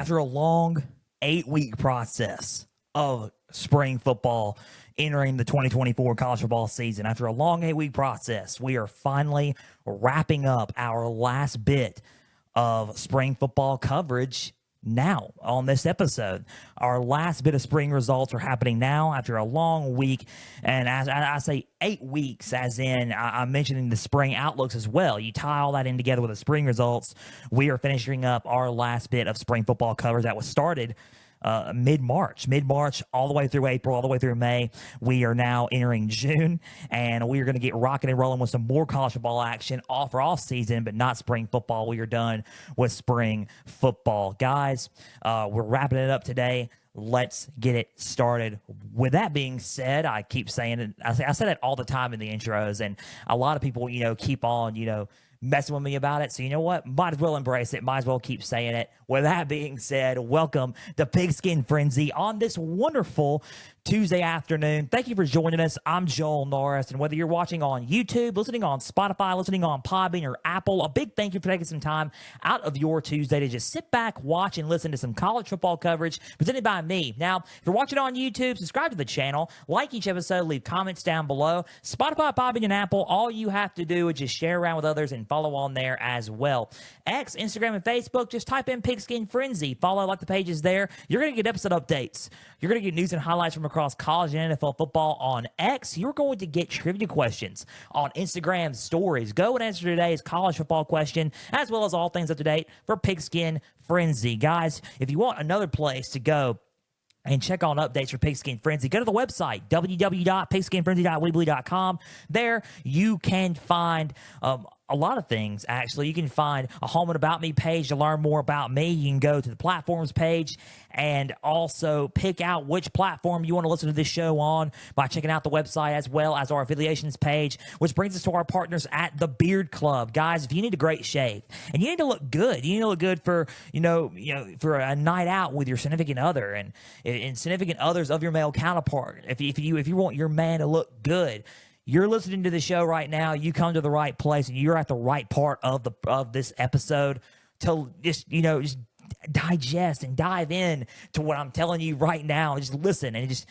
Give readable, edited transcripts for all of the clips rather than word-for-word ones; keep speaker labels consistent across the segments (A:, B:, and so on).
A: After a long 8-week process of spring football entering the 2024 college football season, after a long 8-week process, we are finally wrapping up our last bit of spring football coverage now on this episode. Our last bit of spring results are happening now after a long week. And as I say 8 weeks, as in I'm mentioning the spring outlooks as well. You tie all that in together with the spring results. We are finishing up our last bit of spring football coverage that was started mid-March all the way through April, all the way through May. We are now entering June, and we are going to get rocking and rolling with some more college football action for off season, but not spring football. We are done with spring football. Guys, we're wrapping it up today. Let's get it started. With that being said, I keep saying it. I say that all the time in the intros, and a lot of people, keep on, messing with me about it. So you know what? Might as well embrace it. Might as well keep saying it. With that being said, welcome to Pigskin Frenzy on this wonderful Tuesday afternoon. Thank you for joining us. I'm Joel Norris, and whether you're watching on YouTube, listening on Spotify, listening on Podbean or Apple, a big thank you for taking some time out of your Tuesday to just sit back, watch, and listen to some college football coverage presented by me. Now, if you're watching on YouTube, subscribe to the channel, like each episode, leave comments down below. Spotify, Podbean, and Apple, all you have to do is just share around with others and follow on there as well. X, Instagram, and Facebook, just type in Pigskin Frenzy. Follow, like the pages there. You're going to get episode updates. You're going to get news and highlights from across college and NFL football on X. You're going to get trivia questions on Instagram stories. Go and answer today's college football question, as well as all things up to date for Pigskin Frenzy. Guys, if you want another place to go and check on updates for Pigskin Frenzy, go to the website, www.pigskinfrenzy.weebly.com. There you can find a lot of things, actually. You can find a Home and About Me page to learn more about me. You can go to the platforms page and also pick out which platform you want to listen to this show on by checking out the website, as well as our affiliations page, which brings us to our partners at the Beard Club. Guys, if you need a great shave and you need to look good, you need to look good for, for a night out with your significant other and significant others of your male counterpart. If you want your man to look good, you're listening to the show right now. You come to the right place, and you're at the right part of this episode to just digest and dive in to what I'm telling you right now. And just listen and just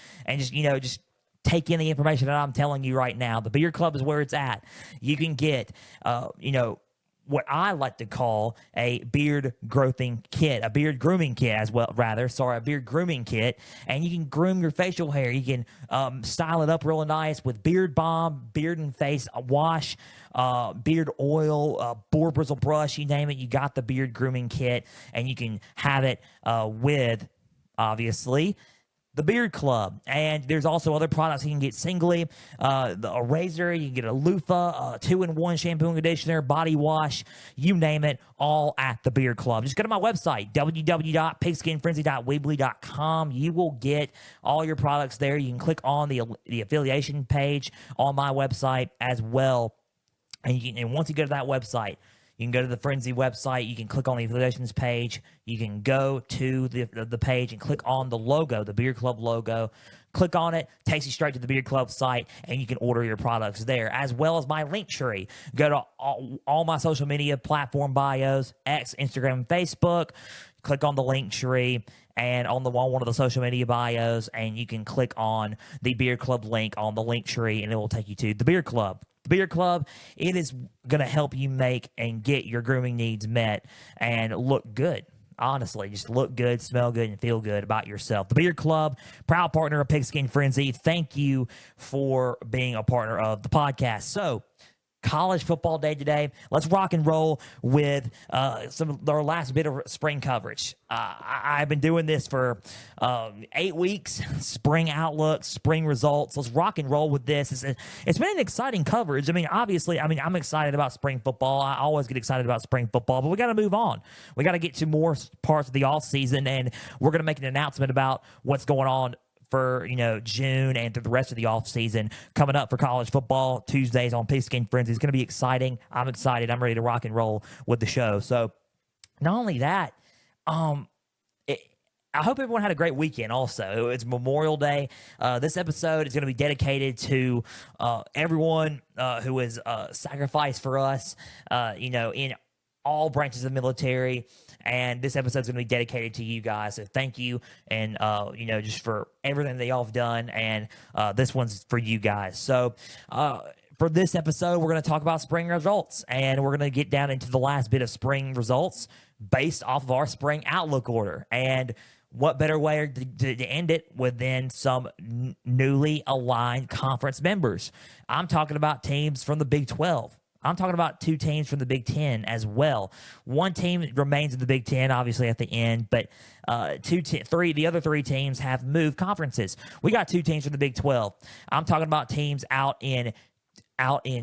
A: take in the information that I'm telling you right now. The Beard Club is where it's at. You can get what I like to call a beard grooming kit, a beard grooming kit a beard grooming kit, and you can groom your facial hair. You can style it up real nice with beard balm, beard and face wash, beard oil, boar bristle brush, you name it. You got the beard grooming kit, and you can have it with, obviously, the Beard Club. And there's also other products you can get singly. A razor, you can get a loofah, 2-in-1 shampoo and conditioner, body wash, you name it, all at the Beard Club. Just go to my website, www.pigskinfrenzy.weebly.com. You will get all your products there. You can click on the affiliation page on my website as well. And once you go to that website, you can go to the Frenzy website. You can click on the affiliations page. You can go to the page and click on the logo, the Beard Club logo. Click on it, takes you straight to the Beard Club site, and you can order your products there, as well as my link tree. Go to all my social media platform bios, X, Instagram, and Facebook. Click on the link tree and on one of the social media bios, and you can click on the Beard Club link on the link tree, and it will take you to the Beard Club. The Beard Club, it is going to help you make and get your grooming needs met and look good. Honestly, just look good, smell good, and feel good about yourself. The Beard Club, proud partner of Pigskin Frenzy. Thank you for being a partner of the podcast. So, college football day today. Let's rock and roll with our last bit of spring coverage. I've been doing this for 8 weeks. Spring outlook, spring results. Let's rock and roll with this. It's been an exciting coverage. Obviously, I'm excited about spring football. I always get excited about spring football, but we got to move on. We got to get to more parts of the off season, and we're going to make an announcement about what's going on for June and through the rest of the offseason coming up for college football Tuesdays on Pigskin Frenzy. It's going to be exciting. I'm excited. I'm ready to rock and roll with the show. So not only that, I hope everyone had a great weekend also. It's Memorial Day. This episode is going to be dedicated to everyone who has sacrificed for us, in all branches of the military. And this episode is going to be dedicated to you guys. So thank you. And, just for everything that y'all have done. And this one's for you guys. So, for this episode, we're going to talk about spring results, and we're going to get down into the last bit of spring results based off of our spring outlook order. And what better way to end it than some newly aligned conference members? I'm talking about teams from the Big 12. I'm talking about 2 teams from the Big 10 as well. One team remains in the Big 10, obviously, at the end, but the other 3 teams have moved conferences. We got 2 teams from the Big 12. I'm talking about teams out in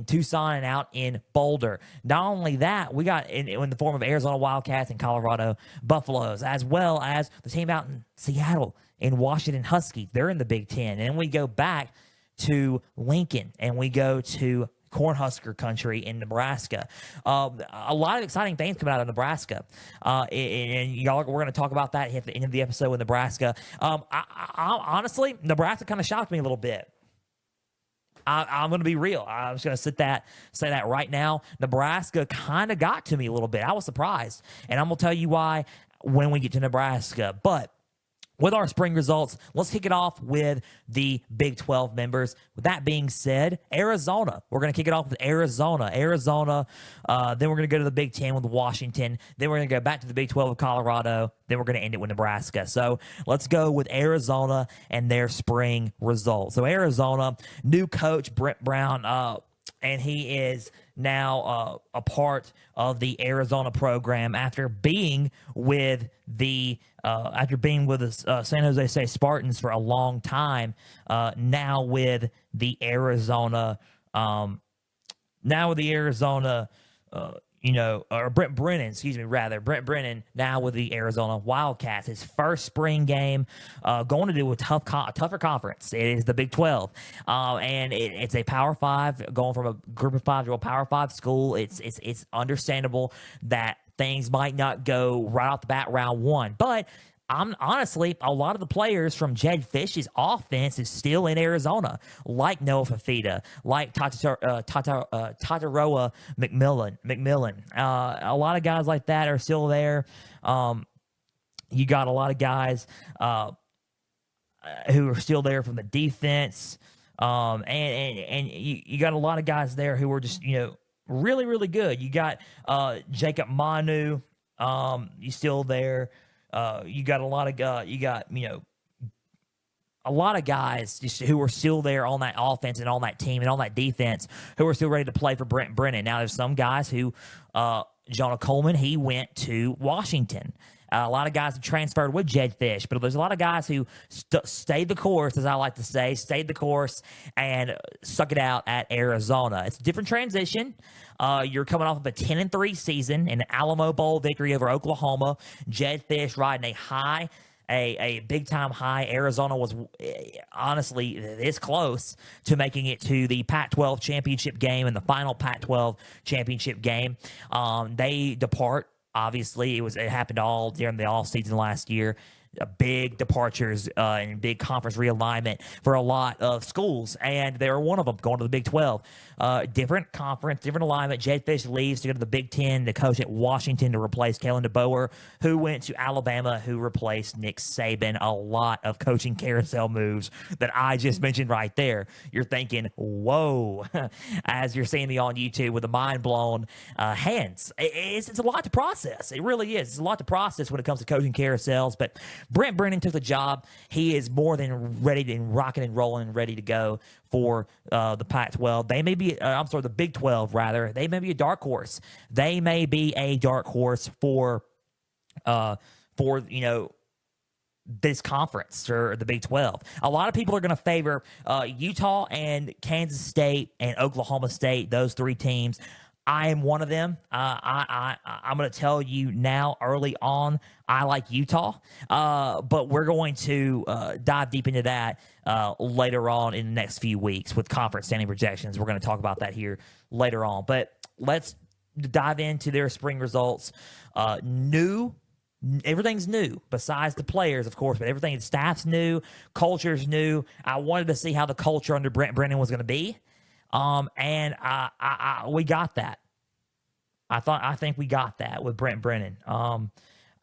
A: Tucson and out in Boulder. Not only that, we got in the form of Arizona Wildcats and Colorado Buffaloes, as well as the team out in Seattle and Washington Huskies. They're in the Big 10. And we go back to Lincoln and we go to Cornhusker country in Nebraska. A lot of exciting things coming out of Nebraska. And y'all, we're going to talk about that at the end of the episode with Nebraska. Honestly, Nebraska kind of shocked me a little bit. I'm going to be real. I'm just going to say that right now. Nebraska kind of got to me a little bit. I was surprised. And I'm going to tell you why when we get to Nebraska. But with our spring results, let's kick it off with the Big 12 members. With that being said, Arizona. We're going to kick it off with Arizona. Then we're going to go to the Big 10 with Washington. Then we're going to go back to the Big 12 with Colorado. Then we're going to end it with Nebraska. So let's go with Arizona and their spring results. So Arizona, new coach Brent Brown, and he is now a part of the Arizona program after being with the San Jose State Spartans for a long time. Now with the Arizona, Brent Brennan now with the Arizona Wildcats. His first spring game going to do a tougher conference. It is the Big 12. And it's a Power 5, going from a Group of 5 to a Power 5 school. It's understandable that things might not go right off the bat round 1. But honestly, a lot of the players from Jed Fish's offense is still in Arizona, like Noah Fafita, like Tataroa McMillan. A lot of guys like that are still there. You got a lot of guys who are still there from the defense. And you got a lot of guys there who are just, really, really good. You got Jacob Manu, he's still there. You got a lot of a lot of guys just who are still there on that offense and on that team and on that defense who are still ready to play for Brent Brennan. Now, there's some guys who, Jonah Coleman, he went to Washington. A lot of guys have transferred with Jed Fish, but there's a lot of guys who stayed the course, as I like to say, stayed the course and stuck it out at Arizona. It's a different transition. You're coming off of a 10-3 season, an Alamo Bowl victory over Oklahoma. Jed Fish riding a big-time high. Arizona was honestly this close to making it to the Pac-12 championship game and the final Pac-12 championship game. They depart. Obviously, it happened all during the off season last year. Big departures and big conference realignment for a lot of schools, and they were one of them going to the Big 12. Different conference, different alignment. Jed Fish leaves to go to the Big 10 to coach at Washington to replace Kalen DeBoer, who went to Alabama, who replaced Nick Saban. A lot of coaching carousel moves that I just mentioned right there. You're thinking, whoa, as you're seeing me on YouTube with the mind-blown hands. It's a lot to process. It really is. It's a lot to process when it comes to coaching carousels, but Brent Brennan took the job. He is more than ready to rocking and rolling and ready to go for the Pac-12. They may be, the Big 12 rather. They may be a dark horse. They may be a dark horse for this conference or the Big 12. A lot of people are going to favor Utah and Kansas State and Oklahoma State, those 3 teams. I am one of them. I'm going to tell you now early on, I like Utah, but we're going to dive deep into that later on in the next few weeks with conference standing projections. We're going to talk about that here later on, but let's dive into their spring results. Everything's new besides the players, of course, but everything, the staff's new, culture's new. I wanted to see how the culture under Brent Brennan was going to be. And we got that. I think we got that with Brent Brennan.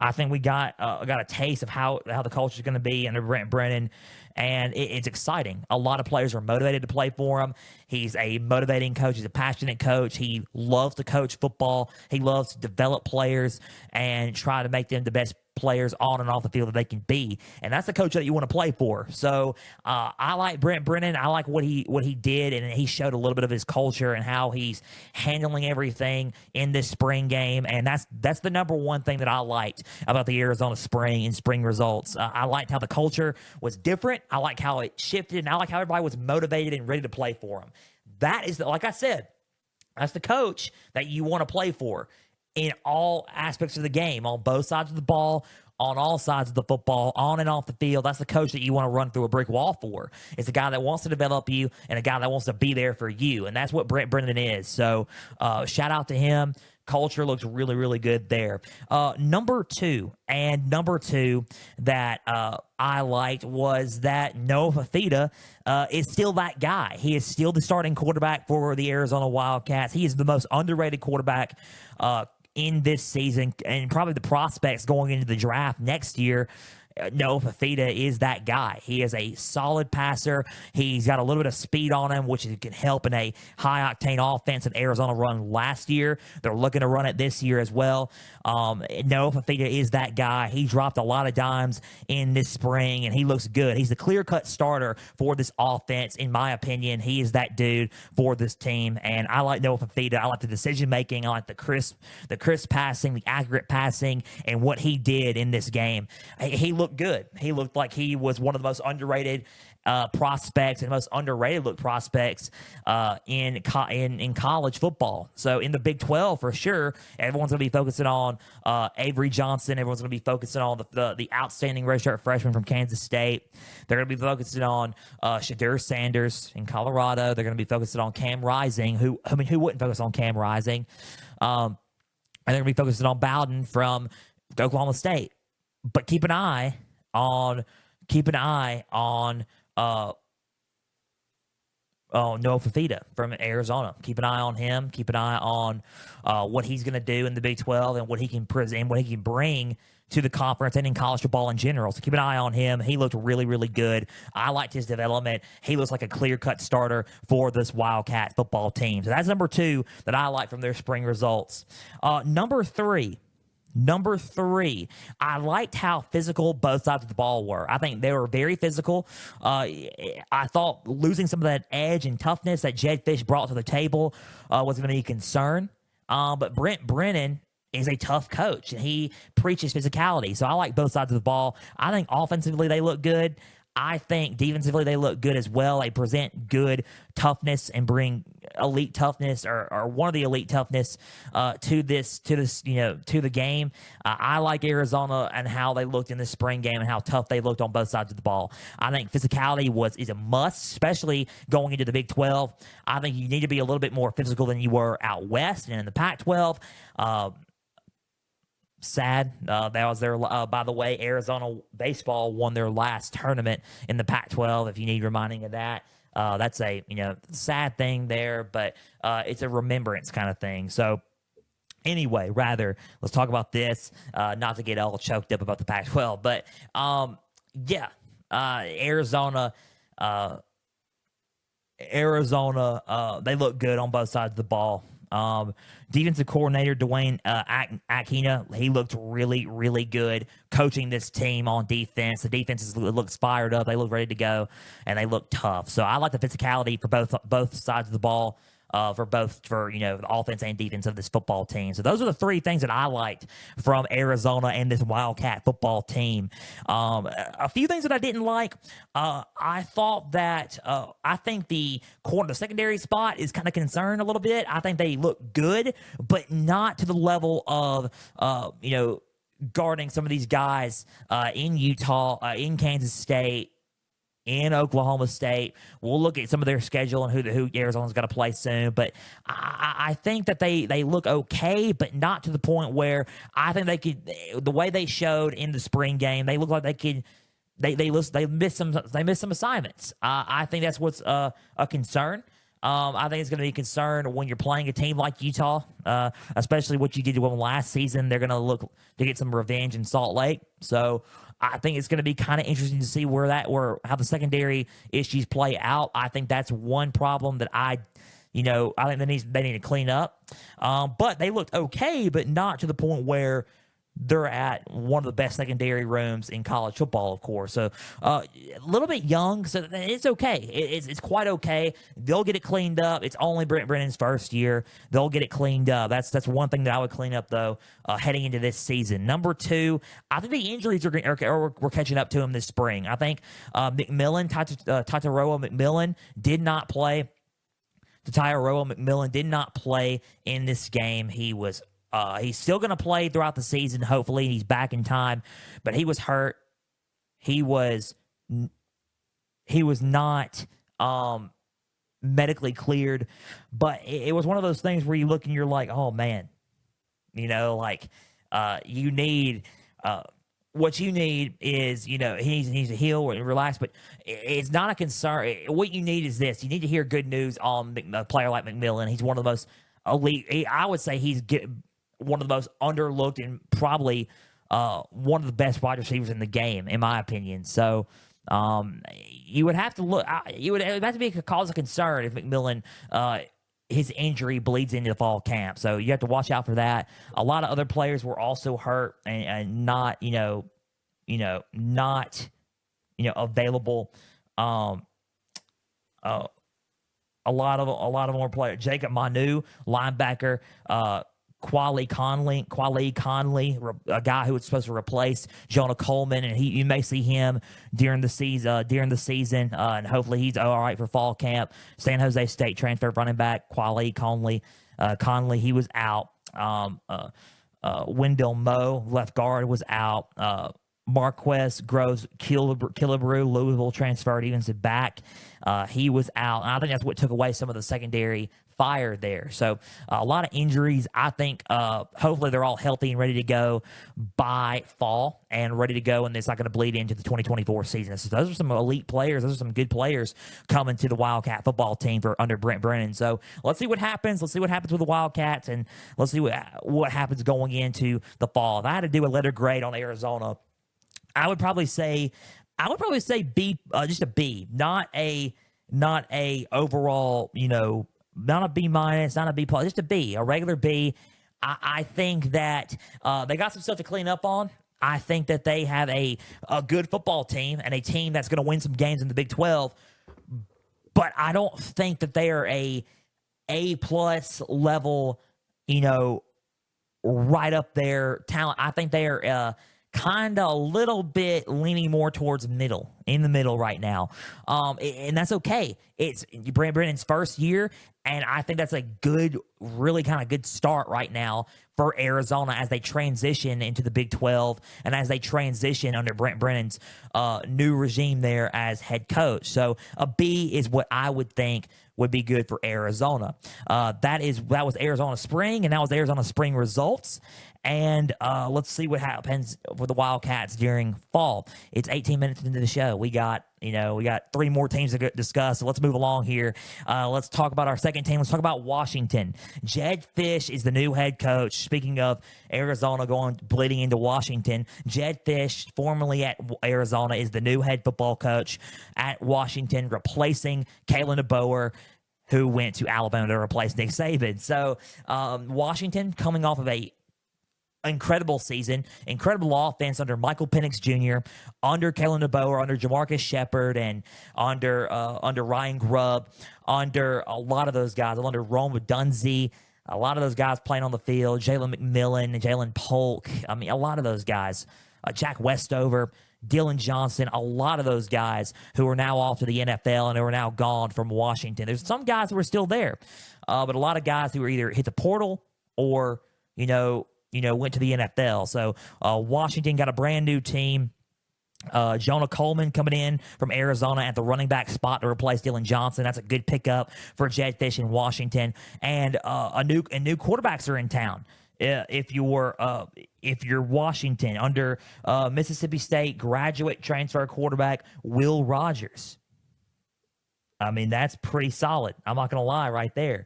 A: I think we got a taste of how the culture is going to be under Brent Brennan, and it's exciting. A lot of players are motivated to play for him. He's a motivating coach. He's a passionate coach. He loves to coach football. He loves to develop players and try to make them the best players on and off the field that they can be, and that's the coach that you want to play for. So I like Brent Brennan. I like what he did, and he showed a little bit of his culture and how he's handling everything in this spring game, and that's the number one thing that I liked about the Arizona spring and spring results. I liked how the culture was different. I liked how it shifted, and I liked how everybody was motivated and ready to play for him. That is, like I said, that's the coach that you want to play for in all aspects of the game, on both sides of the ball, on all sides of the football, on and off the field. That's the coach that you want to run through a brick wall for. It's a guy that wants to develop you and a guy that wants to be there for you, and that's what Brent Brennan is. So shout out to him. Culture looks really, really good there. Number two that I liked was that Noah Fafita is still that guy. He is still the starting quarterback for the Arizona Wildcats. He is the most underrated quarterback in this season, and probably the prospects going into the draft next year. Noah Fafita is that guy. He is a solid passer. He's got a little bit of speed on him, which can help in a high-octane offense that Arizona run last year. They're looking to run it this year as well. Noah Fafita is that guy. He dropped a lot of dimes in this spring, and he looks good. He's the clear-cut starter for this offense, in my opinion. He is that dude for this team, and I like Noah Fafita. I like the decision-making. I like the crisp passing, the accurate passing, and what he did in this game. He looked good. He looked like he was one of the most underrated prospects and most underrated prospects in college football. So in the Big 12, for sure, everyone's going to be focusing on Avery Johnson. Everyone's going to be focusing on the outstanding redshirt freshman from Kansas State. They're going to be focusing on Shadur Sanders in Colorado. They're going to be focusing on Cam Rising. Who wouldn't focus on Cam Rising? And they're going to be focusing on Bowden from Oklahoma State. But keep an eye on Noah Fafita from Arizona. Keep an eye on him. Keep an eye on what he's going to do in the Big 12 and what he can present, what he can bring to the conference and in college football in general. So keep an eye on him. He looked really, really good. I liked his development. He looks like a clear-cut starter for this Wildcat football team. So that's number two that I like from their spring results. Number three, I liked how physical both sides of the ball were. I think they were very physical. I thought losing some of that edge and toughness that Jed Fish brought to the table was going to be a concern. But Brent Brennan is a tough coach, and he preaches physicality. So I like both sides of the ball. I think offensively they look good. I think defensively they look good as well. They present good toughness and bring elite toughness or one of the elite toughness to the game. I like Arizona and how they looked in the spring game and how tough they looked on both sides of the ball. I think physicality is a must, especially going into the Big 12. I think you need to be a little bit more physical than you were out west and in the Pac-12. Sad. That was their, by the way, Arizona baseball won their last tournament in the Pac-12, if you need reminding of that. That's a, sad thing there, but it's a remembrance kind of thing. So anyway, let's talk about this, not to get all choked up about the Pac-12, but Arizona, they look good on both sides of the ball. Defensive coordinator Dwayne Akina, he looked really, really good coaching this team on defense. The defense looks fired up. They look ready to go, and they look tough. So I like the physicality for both sides of the ball. For the offense and defense of this football team. So those are the three things that I liked from Arizona and this Wildcat football team. A few things that I didn't like. I thought that I think the secondary spot is kind of concerned a little bit. I think they look good, but not to the level of guarding some of these guys in Utah, in Kansas State, in Oklahoma State. We'll look at some of their schedule and who Arizona's got to play soon. But I think that they look okay, but not to the point where I think they could. The way they showed in the spring game, they look like they could. They missed some assignments. I think that's what's a concern. I think it's going to be a concern when you're playing a team like Utah, especially what you did to them last season. They're going to look to get some revenge in Salt Lake. So I think it's going to be kind of interesting to see how the secondary issues play out. I think that's one problem that I think they need to clean up. But they looked okay, but not to the point where they're at one of the best secondary rooms in college football, of course. So a little bit young, so it's okay. It's quite okay. They'll get it cleaned up. It's only Brent Brennan's first year. They'll get it cleaned up. That's one thing that I would clean up, though, heading into this season. Number two, I think the injuries we're catching up to him this spring. I think McMillan, Tataroa McMillan, did not play. Tataroa McMillan did not play in this game. He's still going to play throughout the season, hopefully. He's back in time, but he was hurt. He was not medically cleared, but it was one of those things where you look and you're like, oh man, you need what you need is, he needs to heal and relax, but it's not a concern. What you need is this. You need to hear good news on a player like McMillan. He's one of the most elite. I would say he's one of the most underlooked and probably one of the best wide receivers in the game, in my opinion. So you would have to look. It would have to be a cause of concern if McMillan his injury bleeds into the fall camp. So you have to watch out for that. A lot of other players were also hurt and not available. A lot of more players. Jacob Manu, linebacker. Quali Conley, a guy who was supposed to replace Jonah Coleman, and you may see him during the season, and hopefully he's all right for fall camp. San Jose State transfer running back Quali Conley, he was out. Wendell Moe, left guard, was out. Marquez Groves Killebrew, Louisville transferred, even to back. He was out, and I think that's what took away some of the secondary fire there. So a lot of injuries. I think hopefully they're all healthy and ready to go by fall and ready to go, and it's not going to bleed into the 2024 season. So those are some elite players. Those are some good players coming to the Wildcat football team under Brent Brennan. So let's see what happens. Let's see what happens with the Wildcats, and let's see what happens going into the fall. If I had to do a letter grade on Arizona, I would probably say B, just a B, not a overall, not a B minus, not a B plus, just a B, a regular B. I think that they got some stuff to clean up on. I think that they have a good football team and a team that's going to win some games in the Big 12. But I don't think that they are A plus level, right up there talent. I think they are kind of a little bit leaning more towards in the middle right now. And that's okay. It's Brent Brennan's first year, and I think that's a good, really kind of good start right now for Arizona as they transition into the Big 12 and as they transition under Brent Brennan's new regime there as head coach. So a B is what I would think would be good for Arizona. That was Arizona spring, and that was Arizona spring results. And let's see what happens for the Wildcats during fall. It's 18 minutes into the show. We got 3 more teams to discuss. So let's move along here. Let's talk about our second team. Let's talk about Washington. Jedd Fisch is the new head coach. Speaking of Arizona bleeding into Washington, Jedd Fisch, formerly at Arizona, is the new head football coach at Washington, replacing Kalen DeBoer, who went to Alabama to replace Nick Saban. So Washington coming off of a incredible season, incredible offense under Michael Penix Jr., under Kalen DeBoer, under Jamarcus Shepard, and under Ryan Grubb, under a lot of those guys, under Rome Dunze, a lot of those guys playing on the field, Jalen McMillan, Jalen Polk, a lot of those guys, Jack Westover, Dylan Johnson, a lot of those guys who are now off to the NFL and who are now gone from Washington. There's some guys who are still there, but a lot of guys who are either hit the portal or, went to the NFL. So Washington got a brand new team. Jonah Coleman coming in from Arizona at the running back spot to replace Dylan Johnson. That's a good pickup for Jedd Fisch in Washington. And new quarterbacks are in town. If you're Washington, under Mississippi State graduate transfer quarterback Will Rogers. I mean, that's pretty solid. I'm not going to lie right there.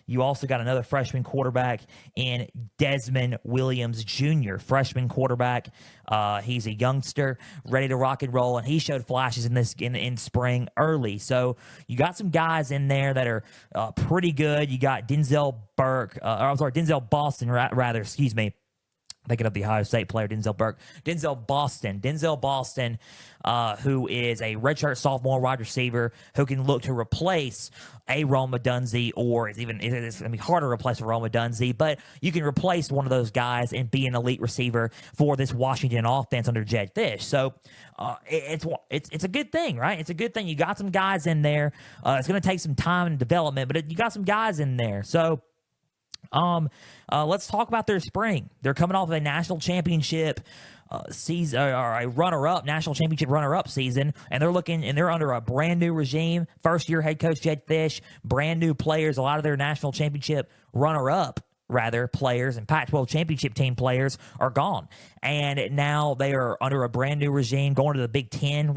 A: You also got another freshman quarterback in Desmond Williams Jr., freshman quarterback. He's a youngster, ready to rock and roll, and he showed flashes in spring early. So you got some guys in there that are pretty good. You got Denzel Boston, rather, excuse me. Thinking of the Ohio State player, Denzel Boston, who is a redshirt sophomore wide receiver who can look to replace a Rome Odunze, or it's going to be harder to replace a Rome Odunze, but you can replace one of those guys and be an elite receiver for this Washington offense under Jedd Fisch. So it's a good thing, right? It's a good thing. You got some guys in there. It's going to take some time and development, but you got some guys in there. So let's talk about their spring. They're coming off of a national championship season, or a national championship runner-up season, and they're under a brand new regime. First-year head coach Jedd Fisch, brand new players. A lot of their national championship runner-up players and Pac-12 championship team players are gone, and now they are under a brand new regime, going to the Big Ten,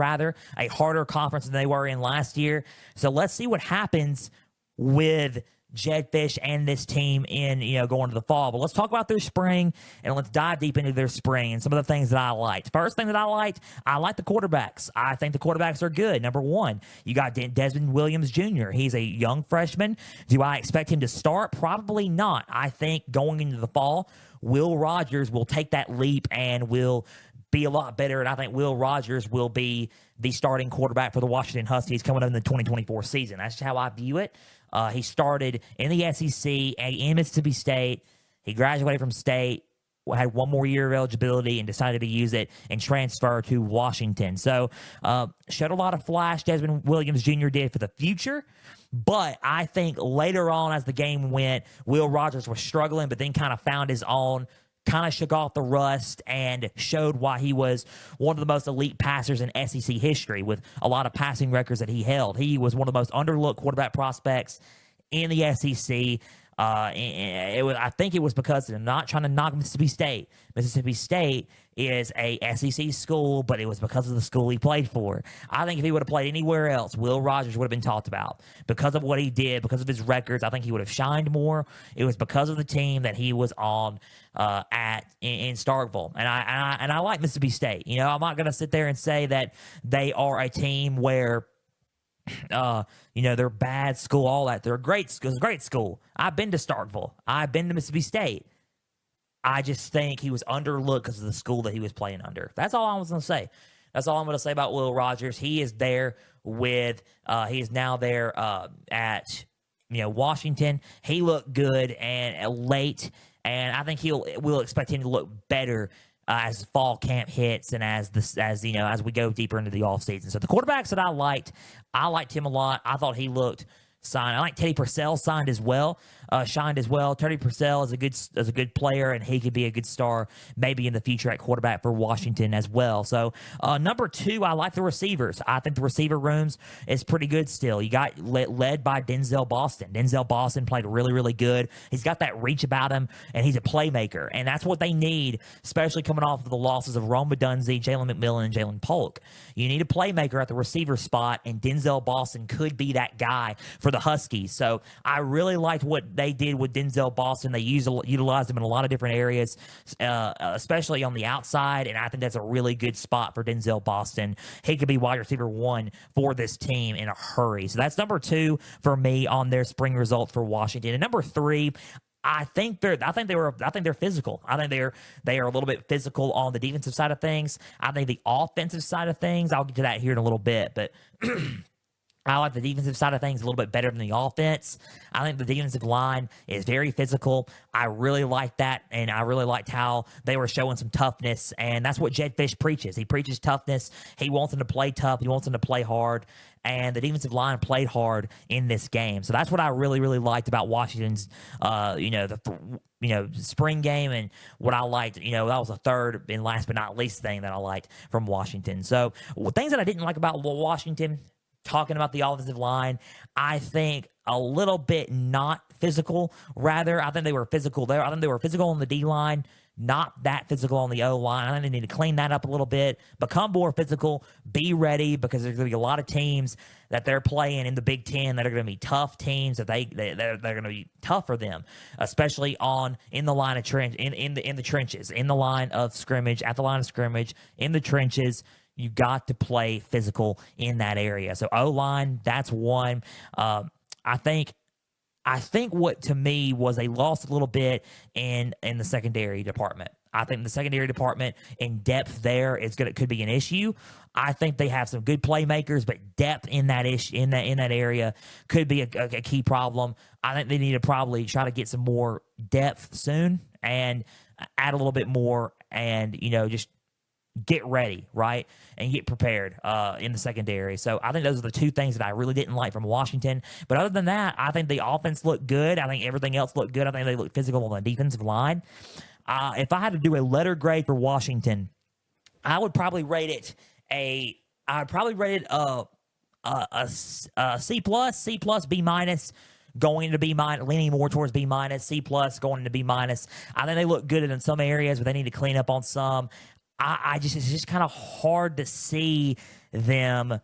A: a harder conference than they were in last year. So let's see what happens with Jedd Fisch and this team in going to the fall. But let's talk about their spring, and let's dive deep into their spring and some of the things that I liked. First thing that I like the quarterbacks. I think the quarterbacks are good. Number one, you got Desmond Williams Jr. He's a young freshman. Do I expect him to start? Probably not. I think going into the fall, Will Rogers will take that leap and will be a lot better, and I think Will Rogers will be the starting quarterback for the Washington Huskies coming up in the 2024 season. That's how I view it. He started in the SEC in Mississippi State. He graduated from State, had one more year of eligibility, and decided to use it and transfer to Washington. So showed a lot of flash, Desmond Williams Jr. did, for the future. But I think later on as the game went, Will Rogers was struggling, but then kind of found his own, kind of shook off the rust and showed why he was one of the most elite passers in SEC history with a lot of passing records that he held. He was one of the most underlooked quarterback prospects in the SEC. I think it was because they're not trying to knock Mississippi State. Mississippi State is a SEC school, but it was because of the school he played for. I think if he would have played anywhere else, Will Rogers would have been talked about. Because of what he did, because of his records, I think he would have shined more. It was because of the team that he was on in Starkville. And I like Mississippi State. I'm not going to sit there and say that they are a team where they're bad school, all that. They're a great school. I've been to Starkville. I've been to Mississippi State. I just think he was underlooked because of the school that he was playing under. That's all I was going to say. That's all I'm going to say about Will Rogers. He is there he is now there at Washington. He looked good and late, and I think we'll expect him to look better as fall camp hits and as we go deeper into the offseason. So the quarterbacks that I liked him a lot. I thought he looked signed. I like Teddy Purcell shined as well. Teddy Purcell is a good player, and he could be a good star maybe in the future at quarterback for Washington as well. So number two, I like the receivers. I think the receiver rooms is pretty good still. You got led by Denzel Boston. Denzel Boston played really, really good. He's got that reach about him, and he's a playmaker, and that's what they need, especially coming off of the losses of Rome Odunze, Jalen McMillan, and Jalen Polk. You need a playmaker at the receiver spot, and Denzel Boston could be that guy for the Huskies. So I really liked what they did with Denzel Boston. They utilized him in a lot of different areas, especially on the outside, and I think that's a really good spot for Denzel Boston. He could be wide receiver one for this team in a hurry. So that's number two for me on their spring results for Washington. And number three, I think they're physical. I think they are a little bit physical on the defensive side of things. I think the offensive side of things, I'll get to that here in a little bit, but I like the defensive side of things a little bit better than the offense. I think the defensive line is very physical. I really like that, and I really liked how they were showing some toughness, and that's what Jedd Fisch preaches. He preaches toughness. He wants them to play tough. He wants them to play hard, and the defensive line played hard in this game. So that's what I really, really liked about Washington's, spring game, and what I liked, that was the third and last but not least thing that I liked from Washington. So things that I didn't like about Washington, talking about the offensive line, I think a little bit not physical. Rather, I think they were physical there. I think they were physical on the D-line, not that physical on the O-line. I think they need to clean that up a little bit, become more physical, be ready, because there's going to be a lot of teams that they're playing in the Big Ten that are going to be tough teams, that they're going to be tough for them, especially in the line of trench, in the trenches, in the line of scrimmage, at the line of scrimmage, in the trenches. You got to play physical in that area. So O-line, that's one. I think what to me was they lost a little bit in the secondary department. I think the secondary department in depth there could be an issue. I think they have some good playmakers, but depth in that area could be a key problem. I think they need to probably try to get some more depth soon and add a little bit more, and just get ready, right, and get prepared in the secondary. So I think those are the two things that I really didn't like from Washington. But other than that, I think the offense looked good. I think everything else looked good. I think they looked physical on the defensive line. If I had to do a letter grade for Washington, I would probably rate it a C plus, B minus, going into B minus, leaning more towards B minus, C plus, going into B minus. I think they look good in some areas, but they need to clean up on some. It's just kind of hard to see them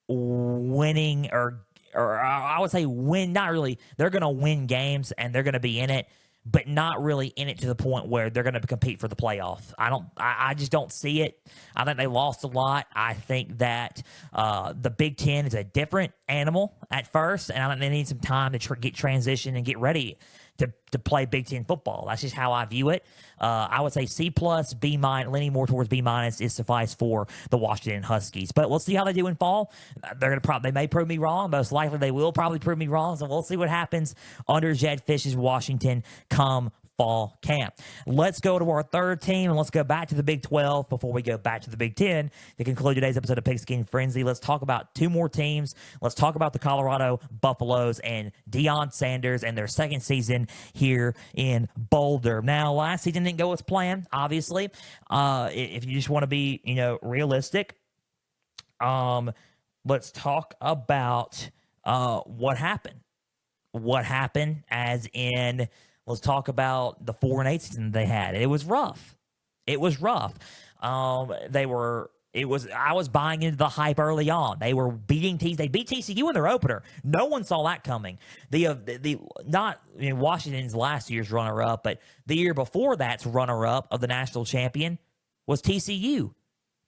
A: winning, or I would say win. Not really. They're going to win games and they're going to be in it, but not really in it to the point where they're going to compete for the playoff. I just don't see it. I think they lost a lot. I think that the Big Ten is a different animal at first, and I think they need some time to get transition and get ready to play Big Ten football. That's just how I view it. I would say C plus, B minus, leaning more towards B minus is suffice for the Washington Huskies. But we'll see how they do in fall. They may prove me wrong. Most likely they will probably prove me wrong. So we'll see what happens under Jedd Fisch's Washington come fall camp. Let's go to our third team, and let's go back to the Big 12 before we go back to the Big 10 to conclude today's episode of Pigskin Frenzy. Let's talk about two more teams. Let's talk about the Colorado Buffaloes and Deion Sanders and their second season here in Boulder. Now, last season didn't go as planned, obviously. If you just want to be, realistic, let's talk about what happened. What happened, as in, let's talk about the 4-8 season they had. It was rough. I was buying into the hype early on. They were beating TCU. They beat TCU in their opener. No one saw that coming. Washington's last year's runner-up, but the year before that's runner-up of the national champion was TCU.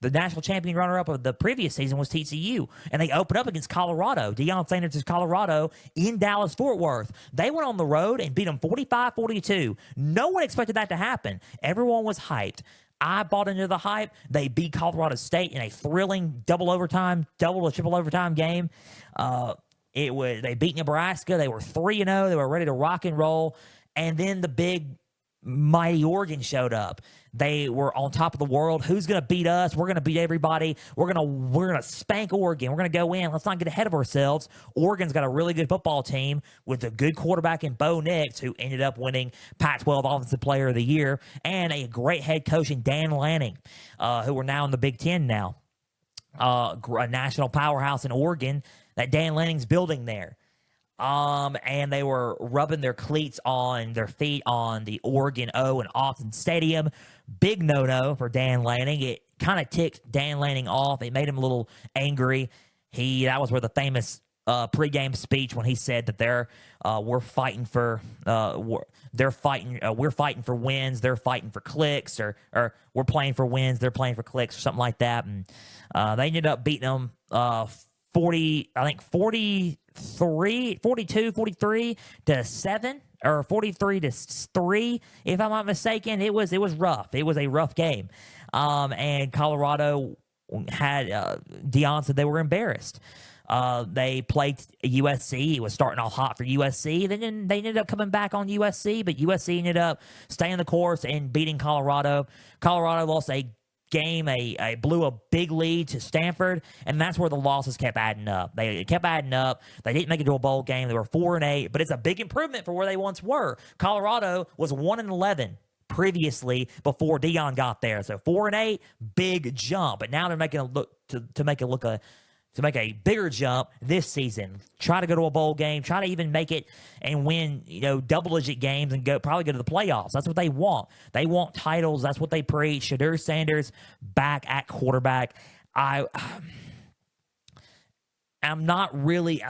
A: The national champion runner-up of the previous season was TCU, and they opened up against Colorado. Deion Sanders' Colorado in Dallas-Fort Worth. They went on the road and beat them 45-42. No one expected that to happen. Everyone was hyped. I bought into the hype. They beat Colorado State in a thrilling double or triple overtime game. They beat Nebraska. They were 3-0. They were ready to rock and roll. And then the big mighty Oregon showed up. They were on top of the world. Who's going to beat us? We're going to beat everybody. We're going to spank Oregon. We're going to go in. Let's not get ahead of ourselves. Oregon's got a really good football team with a good quarterback in Bo Nix, who ended up winning Pac-12 Offensive Player of the Year, and a great head coach in Dan Lanning, who are now in the Big Ten now. A national powerhouse in Oregon that Dan Lanning's building there. And they were rubbing their cleats on their feet on the Oregon O in Austin Stadium. Big no-no for Dan Lanning. It kind of ticked Dan Lanning off. It made him a little angry. That was where the famous pregame speech when he said that we're fighting for wins, they're fighting for clicks, or we're playing for wins, they're playing for clicks, or something like that. And they ended up beating them 43 to 7 or 43 to 3, if I'm not mistaken. It was rough. It was a rough game. And Colorado had Deion said they were embarrassed. They played USC. It was starting off hot for USC. Then they ended up coming back on USC, but USC ended up staying the course and beating Colorado. Colorado lost a game, blew a big lead to Stanford, and that's where the losses kept adding up. They kept adding up. They didn't make it to a bowl game. They were 4-8, but it's a big improvement for where they once were. Colorado was 1-11 previously before Deion got there. So 4-8, big jump. But now they're making a look to make a bigger jump this season. Try to go to a bowl game. Try to even make it and win, double-digit games and probably go to the playoffs. That's what they want. They want titles. That's what they preach. Shedeur Sanders back at quarterback. I'm not really.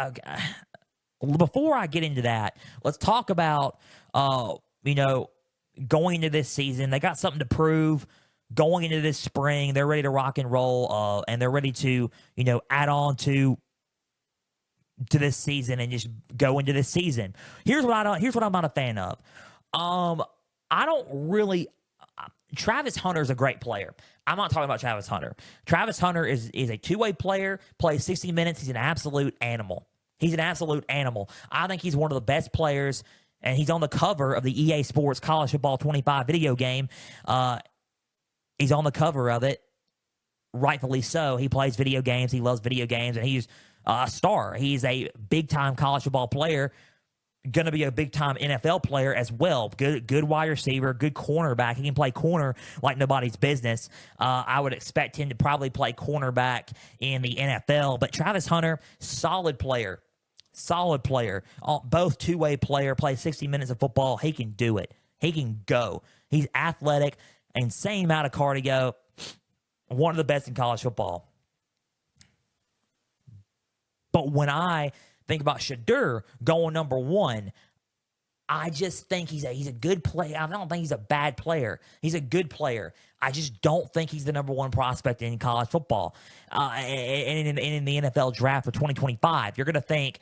A: Before I get into that, let's talk about going into this season. They got something to prove. Going into this spring, they're ready to rock and roll, and they're ready to, add on to this season and just go into this season. Here's what I'm not a fan of. I don't really. Travis Hunter is a great player. I'm not talking about Travis Hunter. Travis Hunter is a two-way player. Plays 60 minutes. He's an absolute animal. I think he's one of the best players, and he's on the cover of the EA Sports College Football 25 video game. He's on the cover of it, rightfully so. He plays video games. He loves video games, and he's a star. He's a big-time college football player, going to be a big-time NFL player as well. Good wide receiver, good cornerback. He can play corner like nobody's business. I would expect him to probably play cornerback in the NFL. But Travis Hunter, solid player. Both two-way player, plays 60 minutes of football. He can do it. He can go. He's athletic. Insane amount of cardio, one of the best in college football. But when I think about Shedeur going number one, I just think he's a good player. I don't think he's a bad player. He's a good player. I just don't think he's the number one prospect in college football. And in the NFL draft for 2025, you're going to think,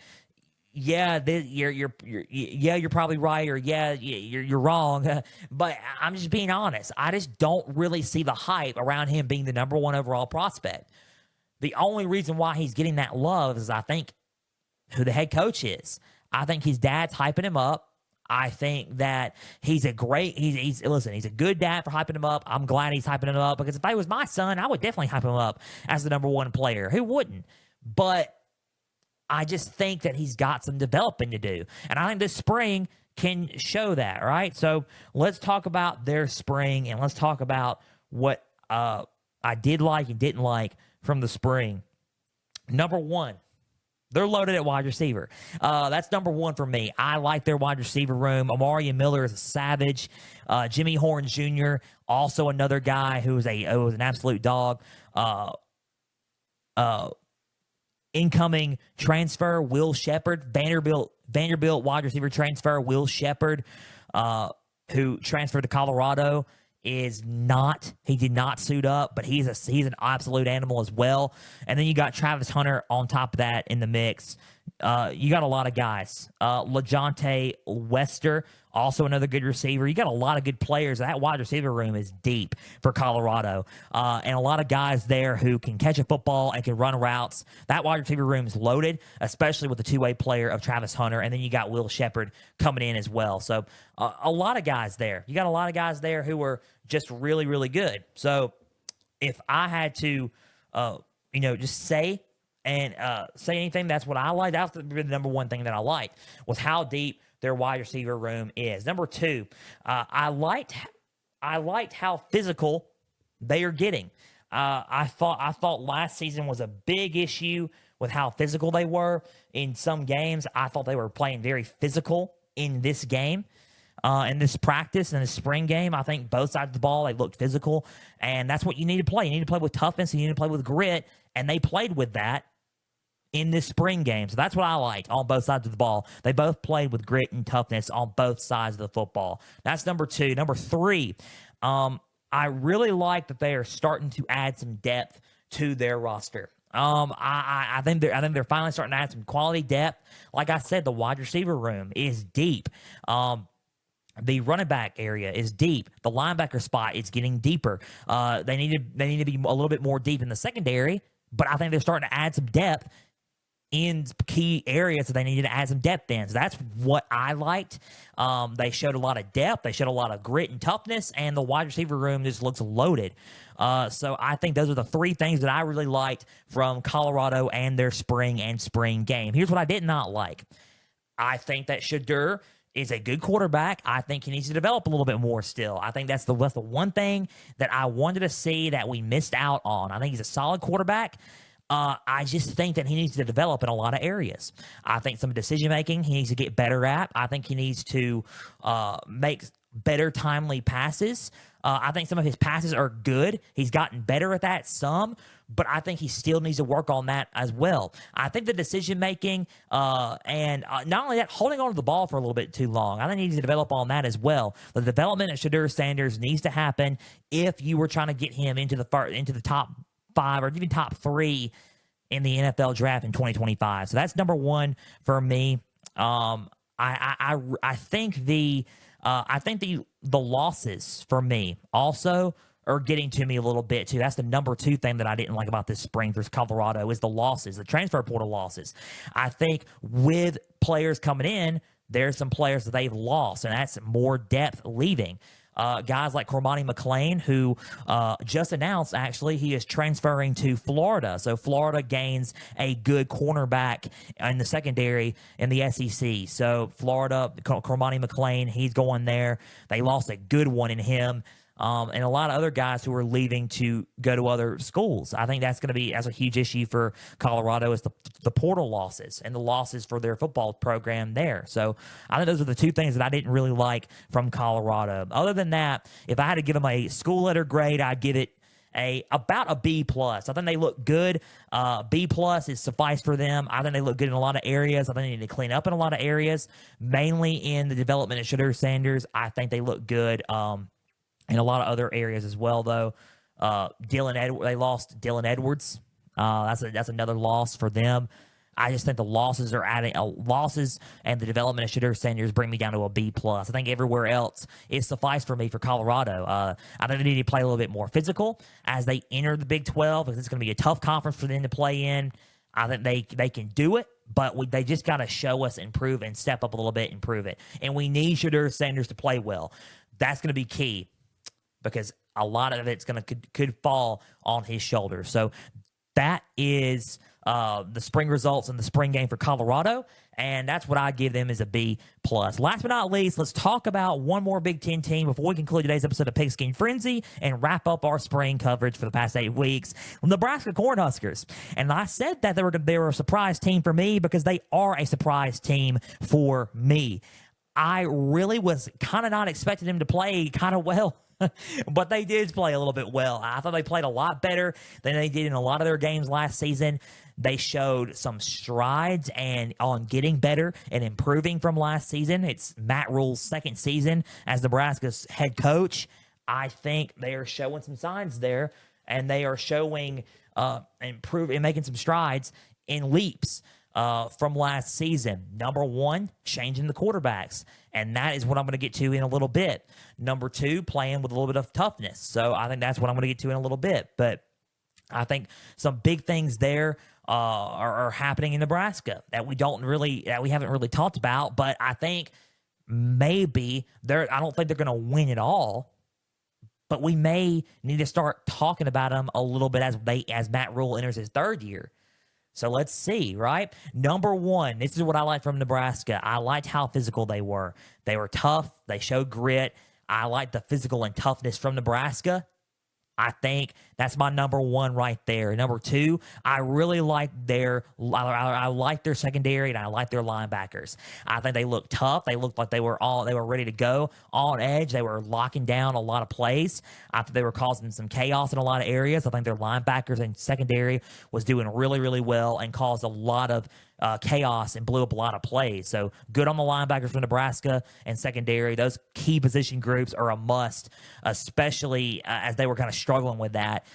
A: yeah, you're probably right, or you're wrong. But I'm just being honest. I just don't really see the hype around him being the number one overall prospect. The only reason why he's getting that love is I think who the head coach is. I think his dad's hyping him up. I think that he's a good dad for hyping him up. I'm glad he's hyping him up, because if I was my son, I would definitely hype him up as the number one player. Who wouldn't? But I just think that he's got some developing to do. And I think this spring can show that, right? So let's talk about their spring, and let's talk about what I did like and didn't like from the spring. Number one, they're loaded at wide receiver. That's number one for me. I like their wide receiver room. Amari Miller is a savage. Jimmy Horn Jr., also another guy who was an absolute dog. Incoming transfer, Will Shepherd, Vanderbilt wide receiver transfer, Will Shepherd, who transferred to Colorado, he did not suit up, but he's an absolute animal as well. And then you got Travis Hunter on top of that in the mix. You got a lot of guys. LaJohntay Wester, also another good receiver. You got a lot of good players. That wide receiver room is deep for Colorado. And a lot of guys there who can catch a football and can run routes. That wide receiver room is loaded, especially with the two-way player of Travis Hunter. And then you got Will Shepherd coming in as well. So a lot of guys there. You got a lot of guys there who were just really, really good. So if I had to, just say anything, that's what I like. That's the number one thing that I liked, was how deep their wide receiver room is. Number two, I liked how physical they are getting. I thought last season was a big issue with how physical they were in some games. I thought they were playing very physical in this game. In this practice, in this spring game, I think both sides of the ball, they looked physical, and that's what you need to play. You need to play with toughness, and you need to play with grit, and they played with that in this spring game. So that's what I liked on both sides of the ball. They both played with grit and toughness on both sides of the football. That's number two. Number three, I really like that they are starting to add some depth to their roster. I think they're finally starting to add some quality depth. Like I said, the wide receiver room is deep. The running back area is deep. The linebacker spot is getting deeper. They need to be a little bit more deep in the secondary, but I think they're starting to add some depth in key areas that they needed to add some depth in. So that's what I liked. They showed a lot of depth. They showed a lot of grit and toughness, and the wide receiver room just looks loaded. So I think those are the three things that I really liked from Colorado and their spring game. Here's what I did not like. I think that Shedeur is a good quarterback. I think he needs to develop a little bit more still. I think that's the one thing that I wanted to see that we missed out on. I think he's a solid quarterback. I just think that he needs to develop in a lot of areas. I think some decision making he needs to get better at. I think he needs to make better timely passes. I think some of his passes are good. He's gotten better at that some, but I think he still needs to work on that as well. I think the decision making and not only that, holding on to the ball for a little bit too long. I think he needs to develop on that as well. The development of Shedeur Sanders needs to happen if you were trying to get him into the top 5 or even top 3 in the NFL draft in 2025. So that's number 1 for me. I think the losses for me also are getting to me a little bit too. That's the number 2 thing that I didn't like about this spring versus Colorado is the losses, the transfer portal losses. I think with players coming in, there's some players that they've lost, and that's more depth leaving. Guys like Cormani McClain, who just announced, actually, he is transferring to Florida. So Florida gains a good cornerback in the secondary in the SEC. So Florida, Cormani McClain, he's going there. They lost a good one in him. And a lot of other guys who are leaving to go to other schools. I think that's a huge issue for Colorado is the portal losses and the losses for their football program there. So I think those are the 2 things that I didn't really like from Colorado. Other than that, if I had to give them a school letter grade, I'd give it about a B+. I think they look good. B+ is suffice for them. I think they look good in a lot of areas. I think they need to clean up in a lot of areas, mainly in the development of Shedeur Sanders. I think they look good. In a lot of other areas as well, though. They lost Dylan Edwards. That's another loss for them. I just think the losses and the development of Shedeur Sanders bring me down to a B+. I think everywhere else is suffice for me for Colorado. I think they need to play a little bit more physical as they enter the Big 12, because it's going to be a tough conference for them to play in. I think they can do it, but they just got to show us and prove and step up a little bit and prove it. And we need Shedeur Sanders to play well. That's going to be key, because a lot of it's could fall on his shoulders. So that is the spring results in the spring game for Colorado, and that's what I give them as a B+. Last but not least, let's talk about one more Big Ten team before we conclude today's episode of Pigskin Frenzy and wrap up our spring coverage for the past 8 weeks. Nebraska Cornhuskers. And I said that they were a surprise team for me because they are a surprise team for me. I really was kind of not expecting them to play kind of well. But they did play a little bit well. I thought they played a lot better than they did in a lot of their games last season. They showed some strides on getting better and improving from last season. It's Matt Rule's 2nd season as Nebraska's head coach. I think they are showing some signs there, and they are showing and making some strides in leaps from last season. Number 1, changing the quarterbacks. And that is what I'm going to get to in a little bit. Number 2, playing with a little bit of toughness. So I think that's what I'm going to get to in a little bit. But I think some big things there are happening in Nebraska that we haven't really talked about. But I think maybe I don't think they're going to win it all. But we may need to start talking about them a little bit as Matt Rule enters his 3rd year. So let's see, right? Number 1, this is what I like from Nebraska. I liked how physical they were. They were tough. They showed grit. I like the physical and toughness from Nebraska. I think that's my number 1 right there. Number 2, I really like I like their secondary, and I like their linebackers. I think they look tough. They looked like they were ready to go on edge. They were locking down a lot of plays. I think they were causing some chaos in a lot of areas. I think their linebackers and secondary was doing really, really well and caused a lot of chaos and blew up a lot of plays. So good on the linebackers from Nebraska and secondary. Those key position groups are a must, especially as they were kind of struggling with that.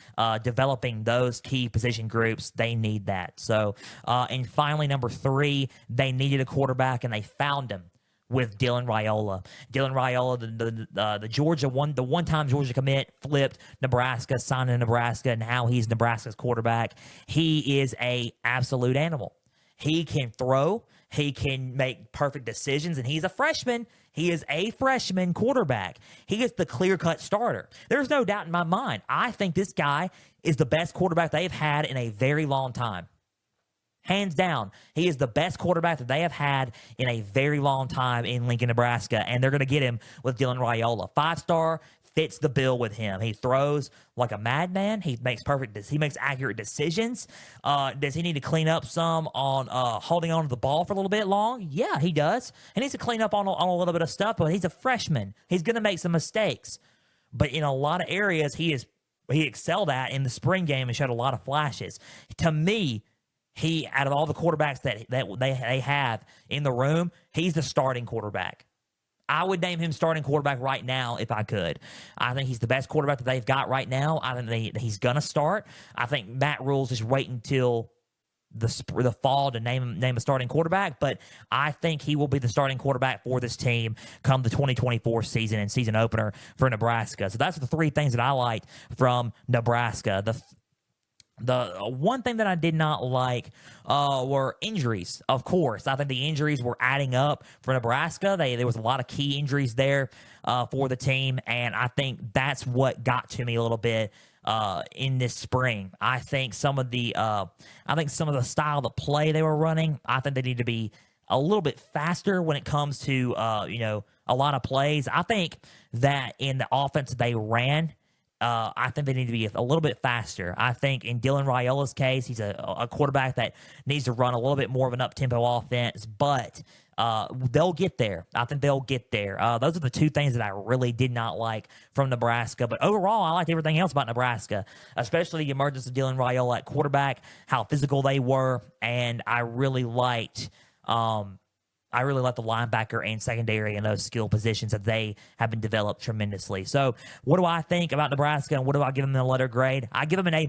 A: Developing those key position groups, they need that. So, and finally, number 3, they needed a quarterback, and they found him with Dylan Raiola. Dylan Raiola, the Georgia one-time Georgia commit, flipped Nebraska, signed in Nebraska, and now he's Nebraska's quarterback. He is a absolute animal. He can throw. He can make perfect decisions, and he's a freshman. He is a freshman quarterback. He is the clear-cut starter. There's no doubt in my mind. I think this guy is the best quarterback they've had in a very long time. Hands down, he is the best quarterback that they have had in a very long time in Lincoln, Nebraska, and they're going to get him with Dylan Raiola. 5-star, fits the bill with him. He throws like a madman. He makes accurate decisions. Does he need to clean up some on holding on to the ball for a little bit long? Yeah, he does. He needs to clean up on a little bit of stuff, but he's a freshman. He's going to make some mistakes. But in a lot of areas, he excelled at in the spring game and showed a lot of flashes. To me, out of all the quarterbacks that they have in the room, he's the starting quarterback. I would name him starting quarterback right now if I could. I think he's the best quarterback that they've got right now. I think he's going to start. I think Matt Rule's just waiting until the fall to name a starting quarterback, but I think he will be the starting quarterback for this team come the 2024 season and season opener for Nebraska. So that's the three things that I liked from Nebraska. The one thing that I did not like were injuries, of course. I think the injuries were adding up for Nebraska. There was a lot of key injuries there for the team, and I think that's what got to me a little bit in this spring. I think some of the style of play they were running, I think they need to be a little bit faster when it comes to a lot of plays. I think that in the offense they ran, I think they need to be a little bit faster. I think in Dylan Raiola's case, he's a quarterback that needs to run a little bit more of an up-tempo offense, but they'll get there. I think they'll get there. Those are the two things that I really did not like from Nebraska. But overall, I liked everything else about Nebraska, especially the emergence of Dylan Raiola at quarterback, how physical they were, and I really liked the linebacker and secondary and those skill positions that they have been developed tremendously. So what do I think about Nebraska and what do I give them in a letter grade? I give them an A-.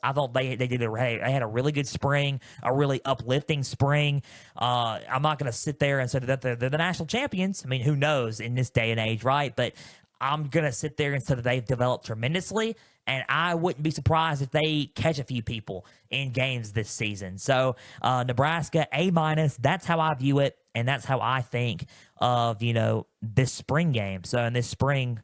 A: I thought they had a really good spring, a really uplifting spring. I'm not going to sit there and say that they're the national champions. I mean, who knows in this day and age, right? But I'm going to sit there and say that they've developed tremendously, and I wouldn't be surprised if they catch a few people in games this season. So Nebraska, A-. That's how I view it, and that's how I think of, this spring game. So in this spring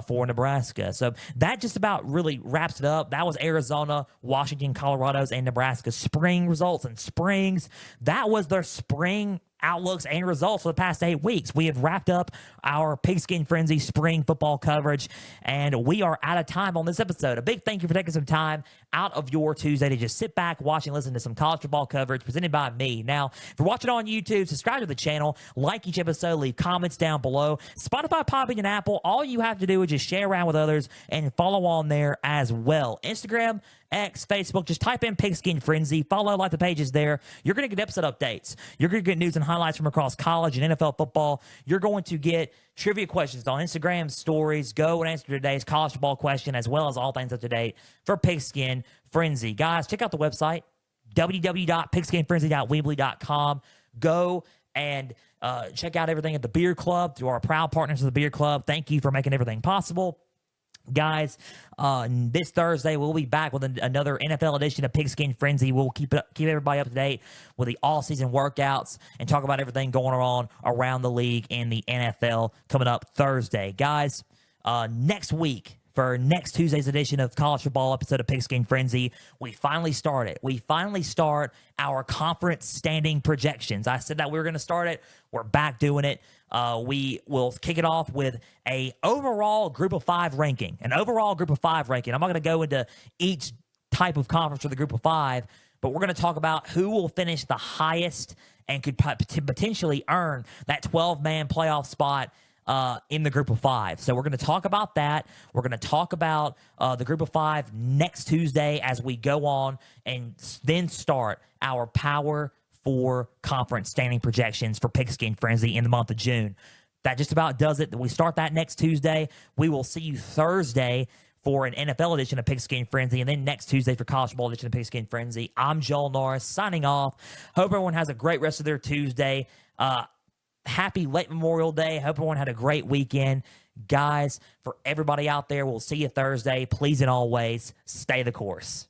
A: for Nebraska. So that just about really wraps it up. That was Arizona, Washington, Colorado's, and Nebraska's spring results and springs. That was their spring outlooks and results for the past 8 weeks. We have wrapped up our Pigskin Frenzy spring football coverage, and we are out of time on this episode. A big thank you for taking some time out of your Tuesday to just sit back, watch, and listen to some college football coverage presented by me. Now, if you're watching on YouTube, subscribe to the channel, like each episode, leave comments down below. Spotify, Podbean, and Apple, all you have to do is just share around with others and follow on there as well. Instagram, X, Facebook, just type in Pigskin Frenzy. Follow, like the pages there. You're going to get episode updates. You're going to get news and highlights from across college and NFL football. You're going to get trivia questions on Instagram stories. Go and answer today's college football question, as well as all things up to date for Pigskin Frenzy. Guys, check out the website, www.pigskinfrenzy.weebly.com. Go and check out everything at the Beer Club through our proud partners of the Beer Club. Thank you for making everything possible. Guys, this Thursday we'll be back with another NFL edition of Pigskin Frenzy. We'll keep everybody up to date with the all-season workouts and talk about everything going on around the league and the NFL coming up Thursday. Guys, next week, for next Tuesday's edition of college football episode of Pigskin Frenzy, we finally start it. We finally start our conference standing projections. I said that we were going to start it. We're back doing it. We will kick it off with an overall group of five ranking. I'm not going to go into each type of conference for the group of five, but we're going to talk about who will finish the highest and could potentially earn that 12-man playoff spot in the group of five. So we're going to talk about that. We're going to talk about the group of five next Tuesday as we go on and then start our Power 4 conference standing projections for Pigskin Frenzy in the month of June. That just about does it. We start that next Tuesday. We will see you Thursday for an NFL edition of Pigskin Frenzy, and then next Tuesday for college ball edition of Pigskin Frenzy. I'm Joel Norris signing off. Hope everyone has a great rest of their Tuesday. Happy late Memorial Day. Hope everyone had a great weekend. Guys, for everybody out there, we'll see you Thursday. Please and always stay the course.